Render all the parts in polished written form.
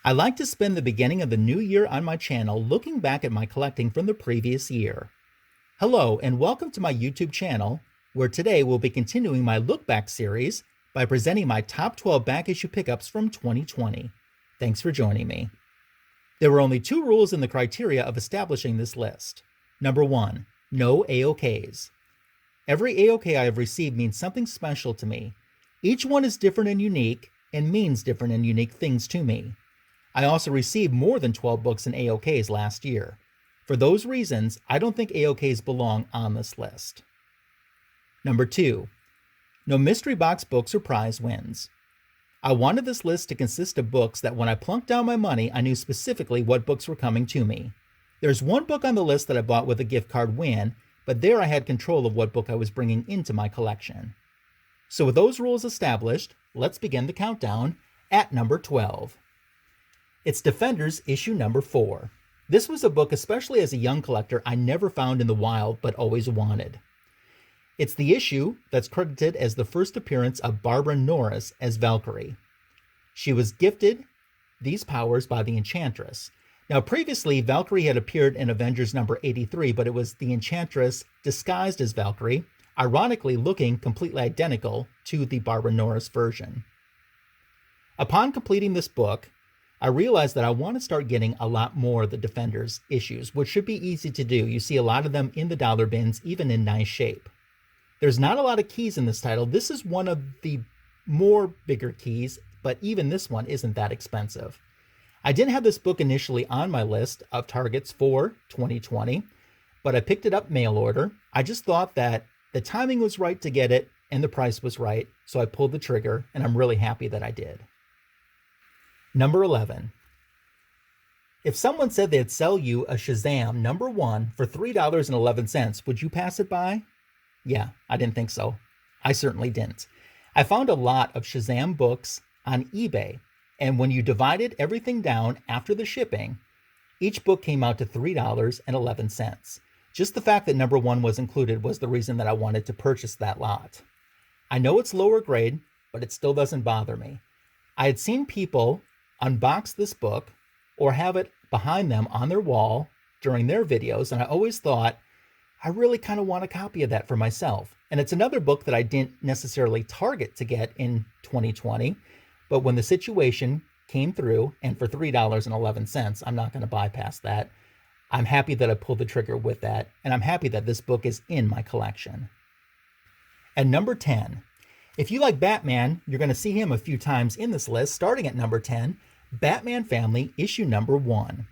I like to spend the beginning of the new year on my channel looking back at my collecting from the previous year. Hello, and welcome to my YouTube channel, where today we'll be continuing my Look Back series by presenting my top 12 back issue pickups from 2020. Thanks for joining me. There were only two rules in the criteria of establishing this list. Number 1, no AOKs. Every AOK I have received means something special to me. Each one is different and unique, and means different and unique things to me. I also received more than 12 books in AOKs last year. For those reasons, I don't think AOKs belong on this list. Number 2, no mystery box books or prize wins. I wanted this list to consist of books that when I plunked down my money, I knew specifically what books were coming to me. There's one book on the list that I bought with a gift card win, but there I had control of what book I was bringing into my collection. So with those rules established, let's begin the countdown at number 12. It's Defenders issue number 4. This was a book, especially as a young collector, I never found in the wild but always wanted. It's the issue that's credited as the first appearance of Barbara Norris as Valkyrie. She was gifted these powers by the Enchantress. Now previously, Valkyrie had appeared in Avengers number 83, but it was the Enchantress disguised as Valkyrie, ironically looking completely identical to the Barbara Norris version. Upon completing this book, I realized that I want to start getting a lot more of the Defenders issues, which should be easy to do. You see a lot of them in the dollar bins, even in nice shape. There's not a lot of keys in this title. This is one of the more bigger keys, but even this one isn't that expensive. I didn't have this book initially on my list of targets for 2020, but I picked it up mail order. I just thought that the timing was right to get it and the price was right, so I pulled the trigger, and I'm really happy that I did. Number 11. If someone said they'd sell you a Shazam number 1 for $3.11, would you pass it by? Yeah, I didn't think so. I certainly didn't. I found a lot of Shazam books on eBay, and when you divided everything down after the shipping, each book came out to $3.11. Just the fact that number 1 was included was the reason that I wanted to purchase that lot. I know it's lower grade, but it still doesn't bother me. I had seen people unbox this book or have it behind them on their wall during their videos, and I always thought, I really kind of want a copy of that for myself. And it's another book that I didn't necessarily target to get in 2020, but when the situation came through, and for $3.11, I'm not going to bypass that. I'm happy that I pulled the trigger with that, and I'm happy that this book is in my collection. And number 10. If you like Batman, you're going to see him a few times in this list, starting at number 10, Batman Family issue number 1.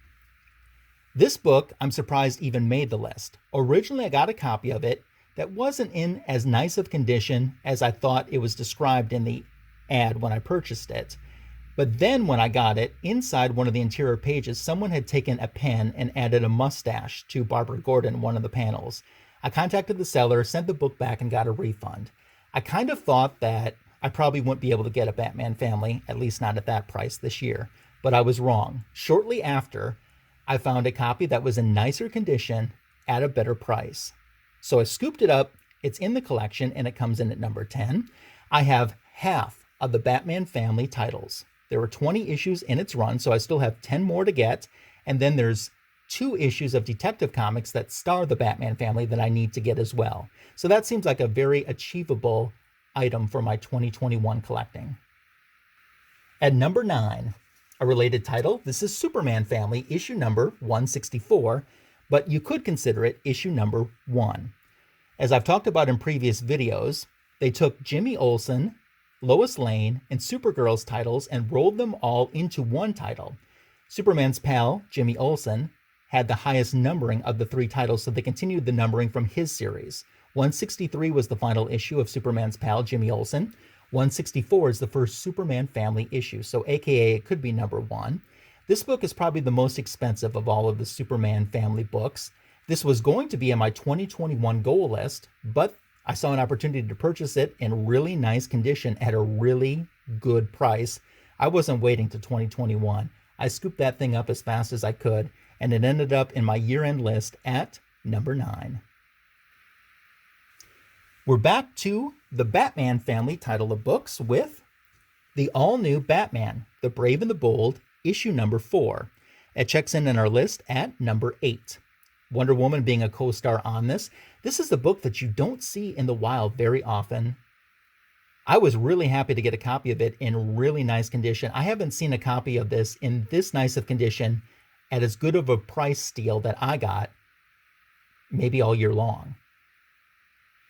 This book, I'm surprised even made the list. Originally, I got a copy of it that wasn't in as nice of condition as I thought it was described in the ad when I purchased it. But then when I got it, inside one of the interior pages, someone had taken a pen and added a mustache to Barbara Gordon, one of the panels. I contacted the seller, sent the book back, and got a refund. I kind of thought that I probably wouldn't be able to get a Batman Family, at least not at that price this year, but I was wrong. Shortly after, I found a copy that was in nicer condition at a better price. So I scooped it up, it's in the collection, and it comes in at number 10. I have half of the Batman Family titles. There were 20 issues in its run, so I still have 10 more to get, and then there's 2 issues of Detective Comics that star the Batman Family that I need to get as well. So that seems like a very achievable item for my 2021 collecting. At number 9, a related title, this is Superman Family, issue number 164, but you could consider it issue number 1. As I've talked about in previous videos, they took Jimmy Olsen, Lois Lane, and Supergirl's titles and rolled them all into one title. Superman's pal, Jimmy Olsen, had the highest numbering of the 3 titles, so they continued the numbering from his series. 163 was the final issue of Superman's pal, Jimmy Olsen. 164 is the first Superman Family issue, so aka it could be number 1. This book is probably the most expensive of all of the Superman Family books. This was going to be in my 2021 goal list, but I saw an opportunity to purchase it in really nice condition at a really good price. I wasn't waiting to 2021. I scooped that thing up as fast as I could, and it ended up in my year-end list at number 9. We're back to the Batman Family title of books with the all-new Batman, The Brave and the Bold, issue number 4. It checks in our list at number 8. Wonder Woman being a co-star on this. This is a book that you don't see in the wild very often. I was really happy to get a copy of it in really nice condition. I haven't seen a copy of this in this nice of condition at as good of a price steal that I got maybe all year long.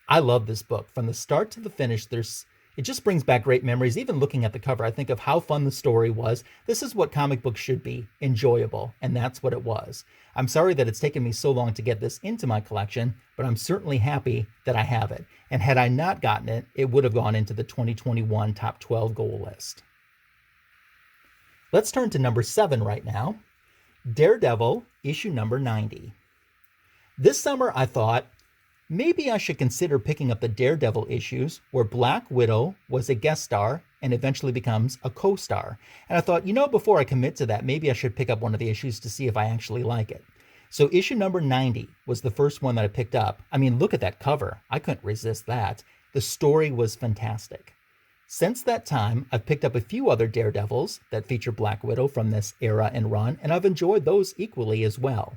I love this book. From the start to the finish, it just brings back great memories. Even looking at the cover, I think of how fun the story was. This is what comic books should be, enjoyable, and that's what it was. I'm sorry that it's taken me so long to get this into my collection, but I'm certainly happy that I have it. And had I not gotten it, it would have gone into the 2021 top 12 goal list. Let's turn to number 7 right now. Daredevil, issue number 90. This summer I thought, maybe I should consider picking up the Daredevil issues where Black Widow was a guest star and eventually becomes a co-star. And I thought, before I commit to that, maybe I should pick up one of the issues to see if I actually like it. So issue number 90 was the first one that I picked up. I mean, look at that cover. I couldn't resist that. The story was fantastic. Since that time, I've picked up a few other Daredevils that feature Black Widow from this era and run, and I've enjoyed those equally as well.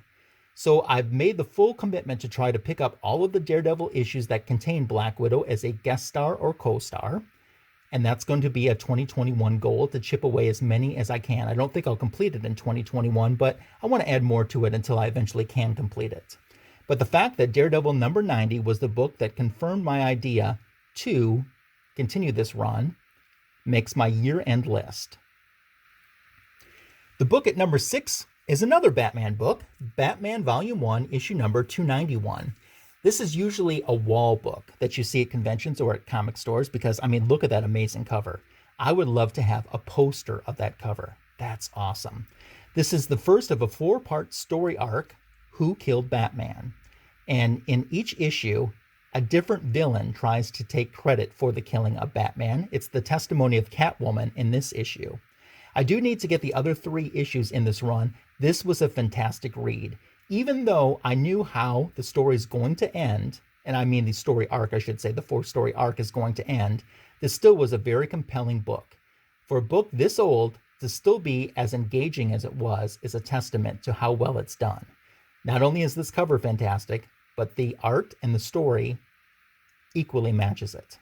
So I've made the full commitment to try to pick up all of the Daredevil issues that contain Black Widow as a guest star or co-star. And that's going to be a 2021 goal, to chip away as many as I can. I don't think I'll complete it in 2021, but I want to add more to it until I eventually can complete it. But the fact that Daredevil number 90 was the book that confirmed my idea to continue this run makes my year-end list. The book at number 6 is another Batman book, Batman Volume 1, issue number 291. This is usually a wall book that you see at conventions or at comic stores because, look at that amazing cover. I would love to have a poster of that cover. That's awesome. This is the first of a 4-part story arc, Who Killed Batman? And in each issue, a different villain tries to take credit for the killing of Batman. It's the testimony of Catwoman in this issue. I do need to get the other 3 issues in this run. This was a fantastic read. Even though I knew how the story is going to end, and I mean the story arc, I should say, the 4-story arc is going to end, this still was a very compelling book. For a book this old to still be as engaging as it was is a testament to how well it's done. Not only is this cover fantastic, but the art and the story equally matches it.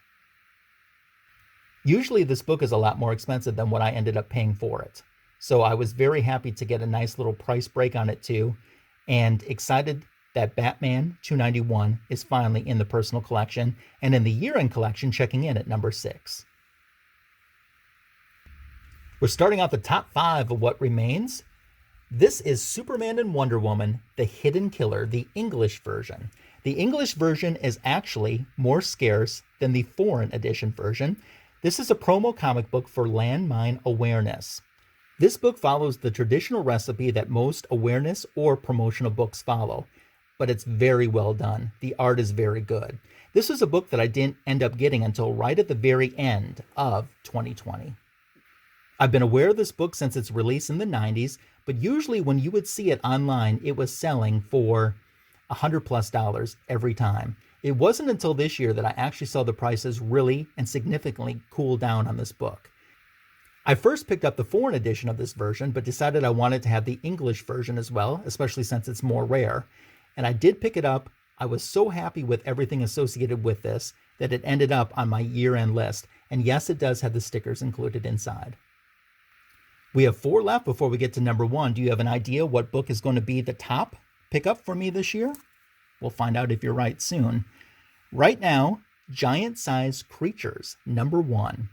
Usually this book is a lot more expensive than what I ended up paying for it. So I was very happy to get a nice little price break on it too, and excited that Batman 291 is finally in the personal collection and in the year-end collection checking in at number 6. We're starting out the top 5 of what remains. This is Superman and Wonder Woman, The Hidden Killer, the English version. The English version is actually more scarce than the foreign edition version. This is a promo comic book for landmine awareness. This book follows the traditional recipe that most awareness or promotional books follow, but it's very well done. The art is very good. This is a book that I didn't end up getting until right at the very end of 2020. I've been aware of this book since its release in the 90s, but usually when you would see it online, it was selling for $100+ every time. It wasn't until this year that I actually saw the prices really and significantly cool down on this book. I first picked up the foreign edition of this version, but decided I wanted to have the English version as well, especially since it's more rare. And I did pick it up. I was so happy with everything associated with this that it ended up on my year-end list. And yes, it does have the stickers included inside. We have 4 left before we get to number 1. Do you have an idea what book is going to be the top pickup for me this year? We'll find out if you're right soon. Right now, Giant Size Creatures, number 1.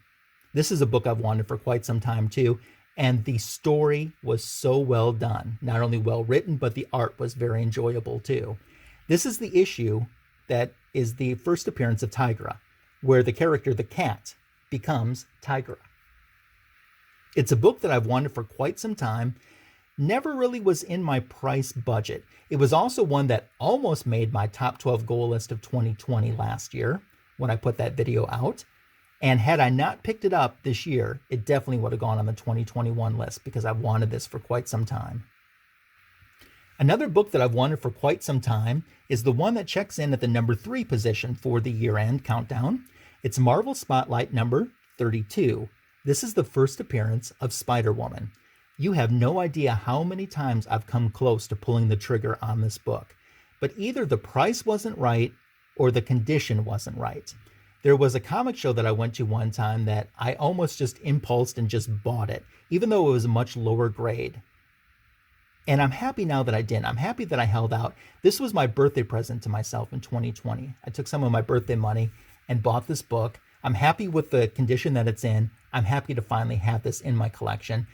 This is a book I've wanted for quite some time too, and the story was so well done. Not only well written, but the art was very enjoyable too. This is the issue that is the first appearance of Tigra, where the character, the cat, becomes Tigra. It's a book that I've wanted for quite some time, never really was in my price budget. It was also one that almost made my top 12 goal list of 2020 last year when I put that video out. And had I not picked it up this year, it definitely would have gone on the 2021 list because I've wanted this for quite some time. Another book that I've wanted for quite some time is the one that checks in at the number 3 position for the year-end countdown. It's Marvel Spotlight number 32. This is the first appearance of Spider-Woman. You have no idea how many times I've come close to pulling the trigger on this book, but either the price wasn't right or the condition wasn't right. There was a comic show that I went to one time that I almost just impulsed and just bought it, even though it was a much lower grade. And I'm happy now that I didn't. I'm happy that I held out. This was my birthday present to myself in 2020. I took some of my birthday money and bought this book. I'm happy with the condition that it's in. I'm happy to finally have this in my collection.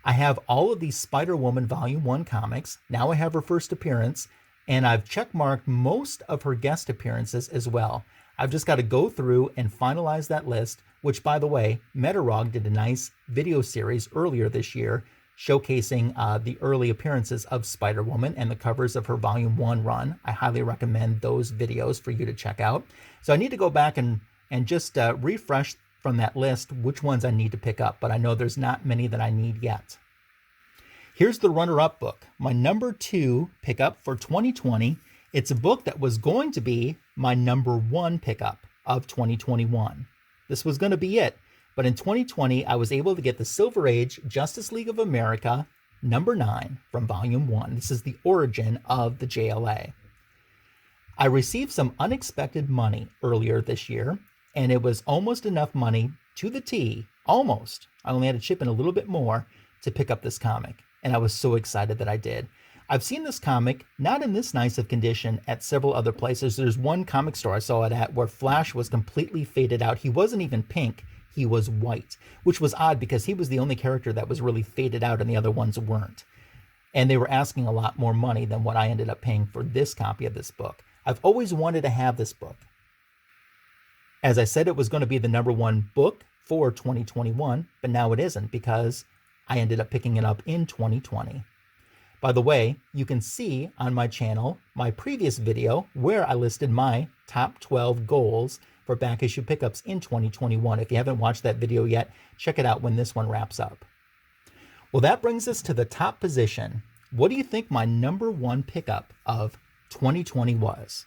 I have all of these Spider-Woman Volume 1 comics. Now I have her first appearance, and I've checkmarked most of her guest appearances as well. I've just got to go through and finalize that list, which, by the way, Metarog did a nice video series earlier this year showcasing the early appearances of Spider-Woman and the covers of her Volume 1 run. I highly recommend those videos for you to check out. So I need to go back and just refresh from that list which ones I need to pick up, but I know there's not many that I need yet. Here's the runner-up book, my number 2 pickup for 2020. It's a book that was going to be my number 1 pickup of 2021. This was going to be it, but in 2020, I was able to get the Silver Age Justice League of America number 9 from Volume 1. This is the origin of the JLA. I received some unexpected money earlier this year, and it was almost enough money to the T, almost. I only had to chip in a little bit more to pick up this comic, and I was so excited that I did. I've seen this comic, not in this nice of condition, at several other places. There's one comic store I saw it at where Flash was completely faded out. He wasn't even pink, he was white, which was odd because he was the only character that was really faded out and the other ones weren't. And they were asking a lot more money than what I ended up paying for this copy of this book. I've always wanted to have this book. As I said, it was going to be the number 1 book for 2021, but now it isn't because I ended up picking it up in 2020. By the way, you can see on my channel my previous video where I listed my top 12 goals for back issue pickups in 2021. If you haven't watched that video yet, check it out when this one wraps up. Well, that brings us to the top position. What do you think my number 1 pickup of 2020 was?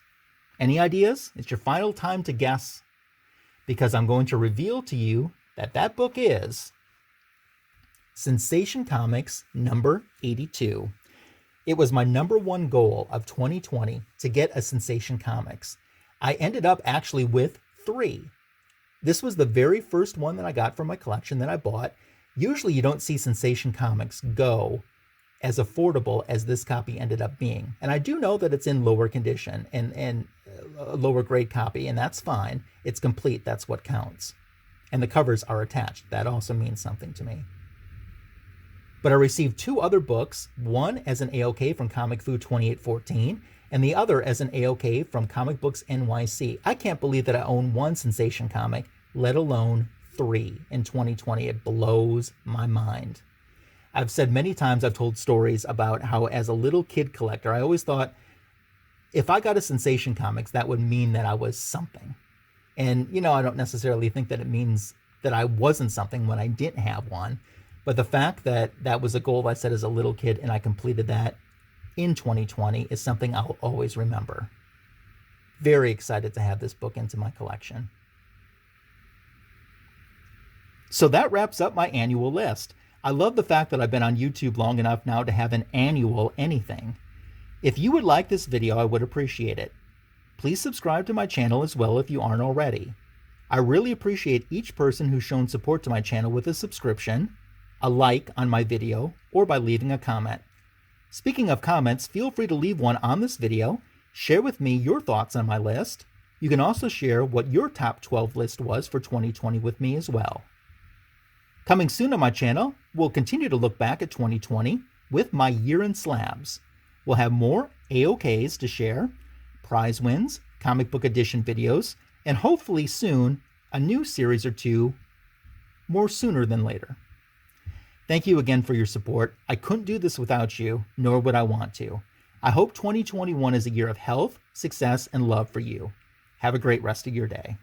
Any ideas? It's your final time to guess, because I'm going to reveal to you that that book is Sensation Comics number 82. It was my number 1 goal of 2020 to get a Sensation Comics. I ended up actually with 3. This was the very first one that I got from my collection that I bought. Usually you don't see Sensation Comics go as affordable as this copy ended up being. And I do know that it's in lower condition and a lower grade copy, and that's fine. It's complete, that's what counts. And the covers are attached. That also means something to me. But I received 2 other books, one as an AOK from Comic Food 2814, and the other as an AOK from Comic Books NYC. I can't believe that I own 1 Sensation comic, let alone 3 in 2020. It blows my mind. I've said many times, I've told stories about how as a little kid collector, I always thought if I got a Sensation Comics, that would mean that I was something. And, you know, I don't necessarily think that it means that I wasn't something when I didn't have one. But the fact that that was a goal I set as a little kid and I completed that in 2020 is something I'll always remember. Very excited to have this book into my collection. So that wraps up my annual list. I love the fact that I've been on YouTube long enough now to have an annual anything. If you would like this video, I would appreciate it. Please subscribe to my channel as well if you aren't already. I really appreciate each person who's shown support to my channel with a subscription, a like on my video, or by leaving a comment. Speaking of comments, feel free to leave one on this video. Share with me your thoughts on my list. You can also share what your top 12 list was for 2020 with me as well. Coming soon on my channel, we'll continue to look back at 2020 with my year in slabs. We'll have more AOKs to share, prize wins, comic book edition videos, and hopefully soon a new series or 2 more sooner than later. Thank you again for your support. I couldn't do this without you, nor would I want to. I hope 2021 is a year of health, success, and love for you. Have a great rest of your day.